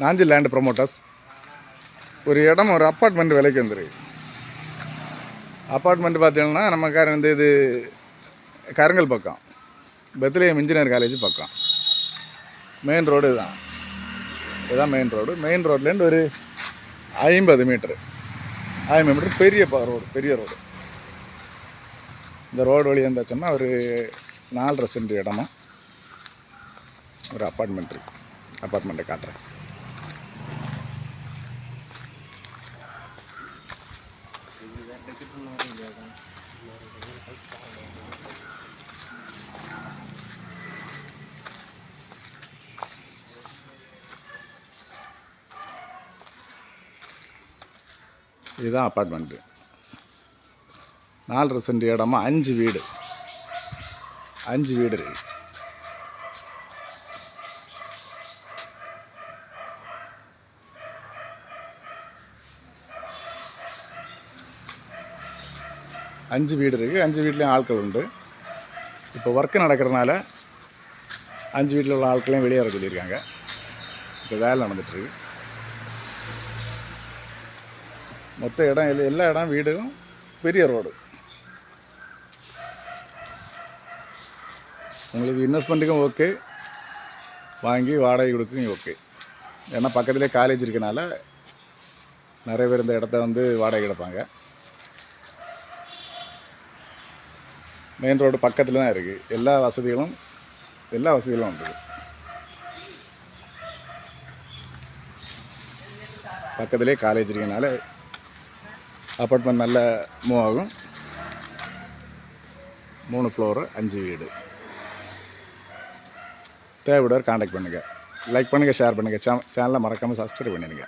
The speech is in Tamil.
Nanjil land promoters. ஒரு இடம் ஒரு அப்பார்ட்மெண்ட் விலைக்கு வந்துருக்கு. அப்பார்ட்மெண்ட் பார்த்தீங்கன்னா நம்ம இது கருங்கல் பக்கம், பெத்லஹேம் இன்ஜினியர் காலேஜ் பக்கம். மெயின் ரோடு இதுதான் மெயின் ரோடு. மெயின் ரோட்லேருந்து ஒரு 50 மீட்டர் பெரிய ரோடு. இந்த ரோடு வழி இருந்தாச்சுன்னா ஒரு 4.5 சென்ட் இடமும் ஒரு அப்பார்ட்மெண்ட்டை காட்டுறேன். இதுதான் அப்பார்ட்மெண்ட்டு. 4.5 சென்ட் இடமா 5 வீடு இருக்குது. அஞ்சு வீட்லேயும் ஆட்கள் உண்டு. இப்போ ஒர்க்கு நடக்கிறதுனால 5 வீட்டில் உள்ள ஆட்களையும் வெளியேற சொல்லியிருக்காங்க. இப்போ வேலை நடந்துகிட்ருக்கு. மொத்த இடம் எல்லா இடம் வீடும் பெரிய ரோடு. உங்களுக்கு இன்வெஸ்ட்மெண்ட்டுக்கும் ஓகே, வாங்கி வாடகை கொடுக்கும் ஓகே. ஏன்னா பக்கத்துலேயே காலேஜ் இருக்கனால நிறைய பேர் இந்த இடத்த வாடகை எடுப்பாங்க. மெயின் ரோடு பக்கத்தில் தான் இருக்குது. எல்லா வசதிகளும் உண்டு. பக்கத்துலேயே காலேஜ் இருக்கனால அப்பார்ட்மெண்ட் நல்ல மூவ் ஆகும். 3 ஃப்ளோரு 5 வீடு. தேவைப்படுவார் கான்டாக்ட் பண்ணுங்கள். லைக் பண்ணுங்கள், ஷேர் பண்ணுங்கள். சேனலை மறக்காமல் சப்ஸ்கிரைப் பண்ணிடுங்க.